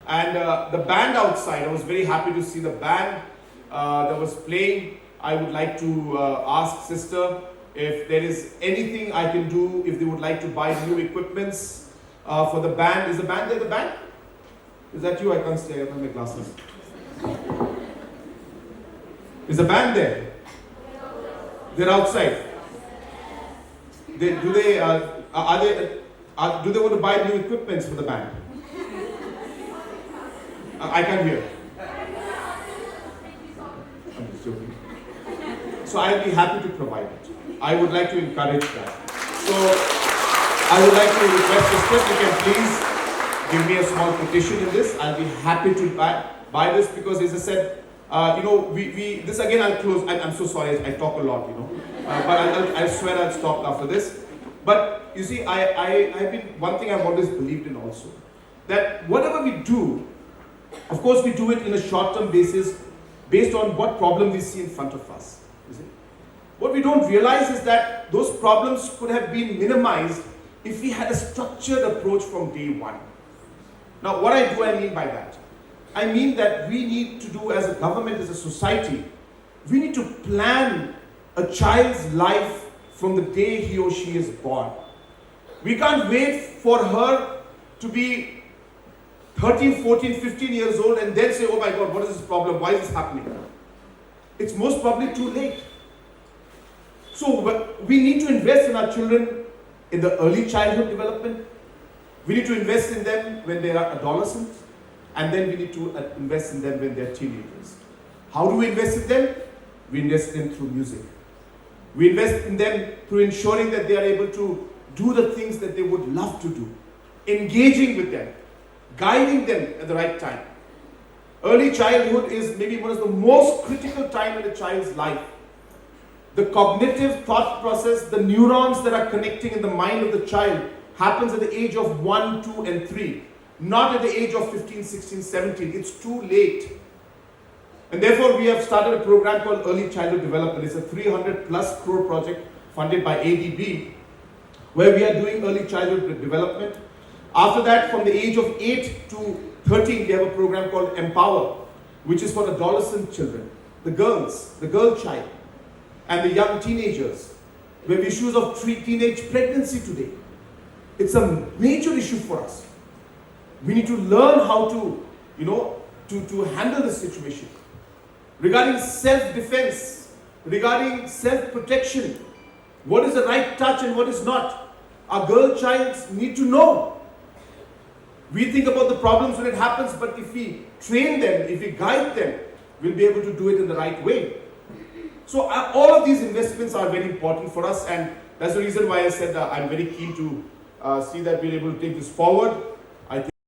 And the band outside, I was very happy to see the band that was playing. I would like to ask sister if there is anything I can do, if they would like to buy new equipments for the band. Is the band there, the band? Is that you? I can't see, I have my glasses. Is the band there? They're outside. Do they want to buy new equipments for the band? I can't hear. I'm just joking. So I'll be happy to provide it. I would like to encourage that. So I would like to request sisters, you can please give me a small petition in this. I'll be happy to buy this because, as I said, this again I'll close. I'm so sorry, I talk a lot, but I swear I'll stop after this. But you see, I've been, one thing I've always believed in also, that whatever we do, of course we do it in a short-term basis based on what problem we see in front of us. You see? What we don't realize is that those problems could have been minimized if we had a structured approach from day one. Now, what I mean by that? I mean that we need to do, as a government, as a society, we need to plan a child's life from the day he or she is born. We can't wait for her to be 13, 14, 15 years old and then say, oh my God, what is this problem? Why is this happening? It's most probably too late. So we need to invest in our children in the early childhood development. We need to invest in them when they are adolescents. And then we need to invest in them when they're teenagers. How do we invest in them? We invest in them through music. We invest in them through ensuring that they are able to do the things that they would love to do. Engaging with them. Guiding them at the right time. Early childhood is maybe one of the most critical time in a child's life. The cognitive thought process, the neurons that are connecting in the mind of the child happens at the age of 1, 2 and 3. Not at the age of 15, 16, 17. It's too late. And therefore we have started a program called Early Childhood Development. It's a 300 plus crore project funded by ADB, where we are doing early childhood development. After that, from the age of 8 to 13, we have a program called Empower, which is for adolescent children, the girls, the girl child, and the young teenagers. We have issues of teenage pregnancy today. It's a major issue for us. We need to learn how to, to handle this situation. Regarding self-defense, regarding self-protection, what is the right touch and what is not. Our girl childs need to know. We think about the problems when it happens, but if we train them, if we guide them, we'll be able to do it in the right way. So all of these investments are very important for us, and that's the reason why I said I'm very keen to see that we're able to take this forward.